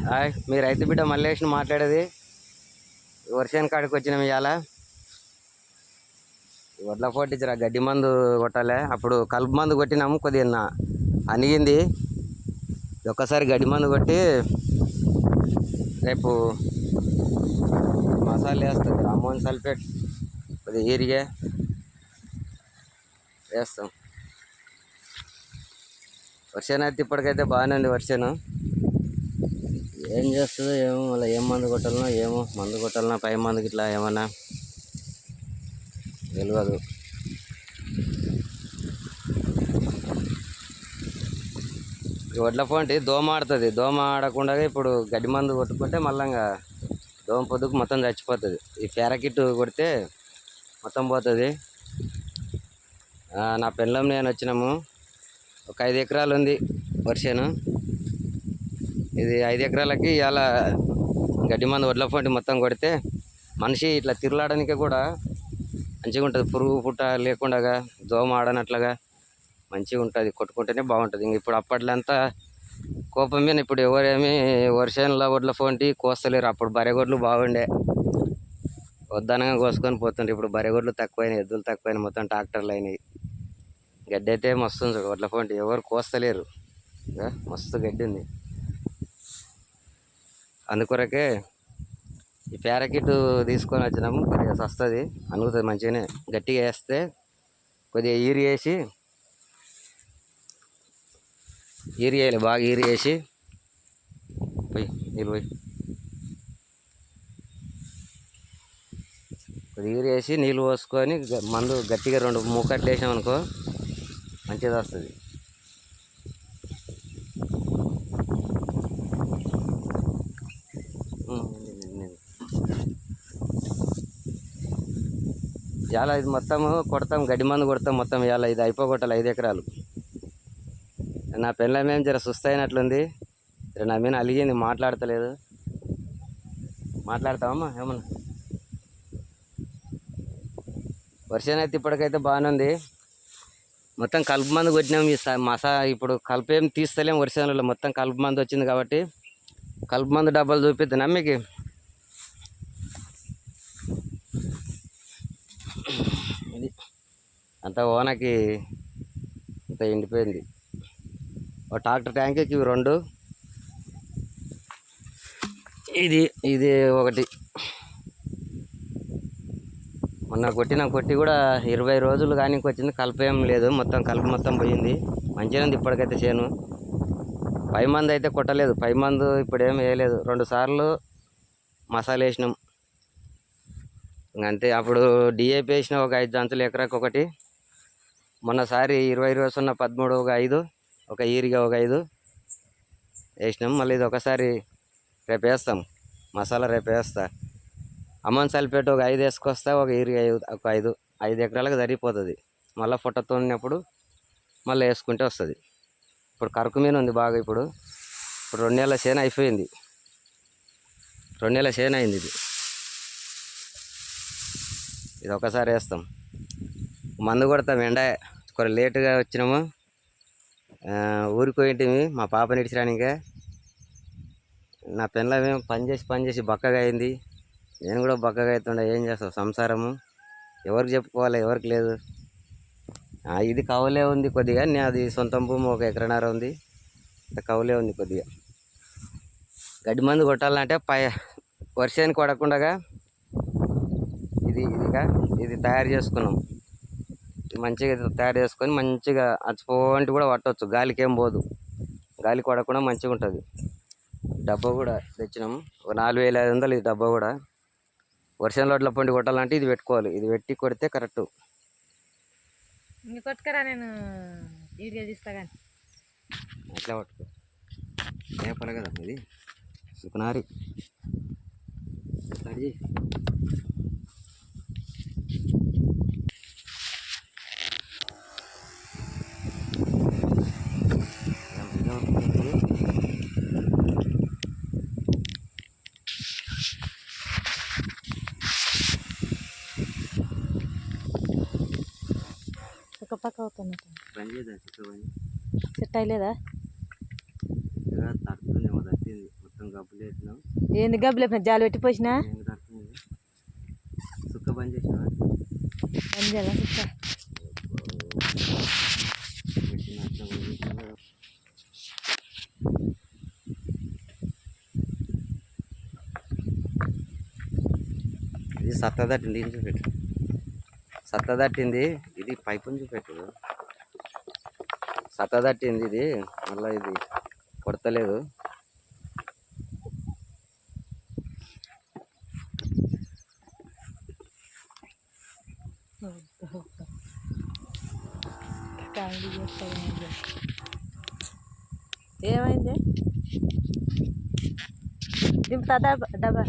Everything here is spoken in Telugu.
హాయ్, మీ రైతు బిడ్డ మల్లేష్ని మాట్లాడేది. వర్షానికి కాడికి వచ్చినాం ఇవాళ. వడ్ల పోటీరా గడ్డి మందు కొట్టాలి. అప్పుడు కలుపు మందు కొట్టినాము, కొద్దిగా అనిగింది. ఒక్కసారి గడ్డి మందు కొట్టి రేపు మసాలా వేస్తుంది. అమోన్ సల్ఫేట్ కొద్దిగా ఈరిగే వేస్తాం. వర్షాన్ని అయితే ఇప్పటికైతే బాగానే ఉంది. వర్షాను ఏం చేస్తుందో ఏమో, మళ్ళీ ఏం మందు కొట్టాలనో ఏమో. మందు కొట్టాలన్నా పై మందుకి ఇట్లా ఏమన్నా తెలియదు. ఈ వడ్ల పోంటి దోమ ఆడుతుంది. దోమ ఆడకుండా ఇప్పుడు గడ్డి మందు కొట్టుకుంటే మళ్ళీ దోమ పొద్దుకు మొత్తం చచ్చిపోతుంది. ఈ ఫెరాకిట్ కొడితే మొత్తం పోతుంది. నా పెళ్ళం నేను వచ్చినాము. ఒక 5 ఎకరాలు ఉంది వర్షాను. ఇది 5 ఎకరాలకి ఇలా గడ్డి మందు వడ్ల పోంటి మొత్తం కొడితే మనిషి ఇట్లా తిరలాడడానికి కూడా మంచిగా ఉంటుంది. పురుగు పుట్ట లేకుండా దోమ ఆడనట్లుగా మంచిగా ఉంటుంది. కొట్టుకుంటేనే బాగుంటుంది. ఇంక ఇప్పుడు అప్పట్లంతా కోపం మీద ఇప్పుడు ఎవరేమి వర్షంలో వడ్ల పోంటి కోస్తలేరు. అప్పుడు బరెగొడ్లు బాగుండే, వద్దనగా కోసుకొని పోతుండే. ఇప్పుడు బరెగొడ్లు తక్కువైనాయి, ఎద్దులు తక్కువైనాయి, మొత్తం ట్రాక్టర్లు అయినాయి. గడ్డి అయితే మస్తు ఉంది. వడ్ల పోంటి ఎవరు కోస్తలేరు. మస్తు గడ్డి ఉంది. అందుకొరకే ఈ ప్యారాకిట్ తీసుకొని వచ్చినాము. కొద్దిగా సస్తుంది, అనుగుతుంది మంచిగానే. గట్టిగా వేస్తే కొద్దిగా ఈరి వేసి వేయాలి. బాగా ఈరి వేసి పోయి నీళ్ళు పోయి కొద్దిగా ఈరి వేసి నీళ్ళు పోసుకొని మందు గట్టిగా 2 మూకట్లు వేసామనుకో మంచిగా వస్తుంది. ఇలా ఇది మొత్తము కొడతాం, గడ్డి మందు కొడతాం మొత్తం. ఇలా ఇది అయిపోగొట్టాలి 5 ఎకరాలు. నా పెళ్ళమేం జర సుస్తైనట్లుంది. నా మీద అలిగింది, మాట్లాడతలేదు. మాట్లాడతావమ్మా ఏమన్నా? వర్షం అయితే ఇప్పటికైతే బాగానే ఉంది. మొత్తం కలుపు మందు కొట్టినాం. ఈ ఇప్పుడు కలుపు ఏం తీస్తలేం వర్షంలో. మొత్తం కలుపు మందు వచ్చింది కాబట్టి కలుపు మందు డబ్బాలు చూపిద్దాం మీకు. ఇది అంతా ఓనకి అంత ఎండిపోయింది. ఒక ట్రాక్టర్ ట్యాంక్కి ఇవి 2, ఇది ఒకటి. మొన్న కొట్టి కూడా 20 రోజులు కానీ వచ్చింది. కలుపు ఏం లేదు, మొత్తం కలుపు మొత్తం పోయింది. మంచిగా ఉంది ఇప్పటికైతే చేను. పై మందు అయితే కొట్టలేదు. పై మందు ఇప్పుడు ఏం వేయలేదు. 2 సార్లు మసాలా వేసినాం అంతే. అప్పుడు డిఏపి వేసిన ఒక 5 జంతులు ఎకరాకి ఒకటి. మొన్నసారి 20 రోజున్న 13 ఒక 5, ఒక ఈరిగా ఒక 5 వేసినాం. మళ్ళీ ఇది ఒకసారి రేపు వేస్తాం మసాలా. రేపు వేస్తా. అమోన్ సల్ఫేట్ ఒక 5 వేసుకొస్తా. ఒక ఈరిగా ఒక 5 ఎకరాలకు సరిపోతుంది. మళ్ళీ ఫోటోతో ఉన్నప్పుడు మళ్ళీ వేసుకుంటే వస్తుంది. ఇప్పుడు కరుకు మీద ఉంది బాగా. ఇప్పుడు 2 నెలల చేను అయిపోయింది. 2 నెలల చేను అయింది. ఇది ఒకసారి వేస్తాం. మందు కొడతాం. ఎండ కొంచెం లేటుగా వచ్చినాము. ఊరికి పోయింటిమి మా పాపని ఇడిచిరానికే. నా పిల్లమేమో పని చేసి బక్కగా అయింది. నేను కూడా బక్కగా అవుతుండే. ఏం చేస్తావు, సంసారము ఎవరికి చెప్పుకోవాలి, ఎవరికి లేదు. ఇది కవులే ఉంది కొద్దిగా. అది సొంతం భూమి 1 ఎకరన్నర ఉంది. కవులే ఉంది కొద్దిగా. గడ్డి మందు కొట్టాలంటే వర్షానికి పడకుండా ఇది తయారు చేసుకున్నాం. మంచిగా తయారు చేసుకొని మంచిగా అచ్చిపోంటి కూడా పట్టవచ్చు. గాలికి ఏం పోదు. గాలికి పడకుండా మంచిగా ఉంటుంది. డబ్బా కూడా తెచ్చినాము. ఒక 4500 ఈ డబ్బా కూడా. వర్షంలో వడ్ల పొండి కొట్టాలంటే ఇది పెట్టుకోవాలి. ఇది పెట్టి కొడితే కరెక్ట్. కొట్టుకరా, నేను వీడియో తీస్తా కానీ. అట్లా పట్టుకో. నేపల కదా ఇది సుకునారి. పక్క అవుతుంది. పని చేయదా సెట్ అయ్యలేదా? తడుతుంది, తట్టింది మొత్తం. గబ్బులే ఏంది గబ్బులే జాలి పెట్టి పోసినా సుక్క బంద్ చేసినా పని చేయాలా సుక్క ఇది సత్తా తట్టింది ఇది చూపెట్టు సత్తా తట్టింది ఇది పైపుని చూపెట్టు సత్తా తట్టింది ఇది మళ్ళీ ఇది కొడతలేదు కామెడీ చేస్తాను ఏమైంది దింపుతా డబ్బా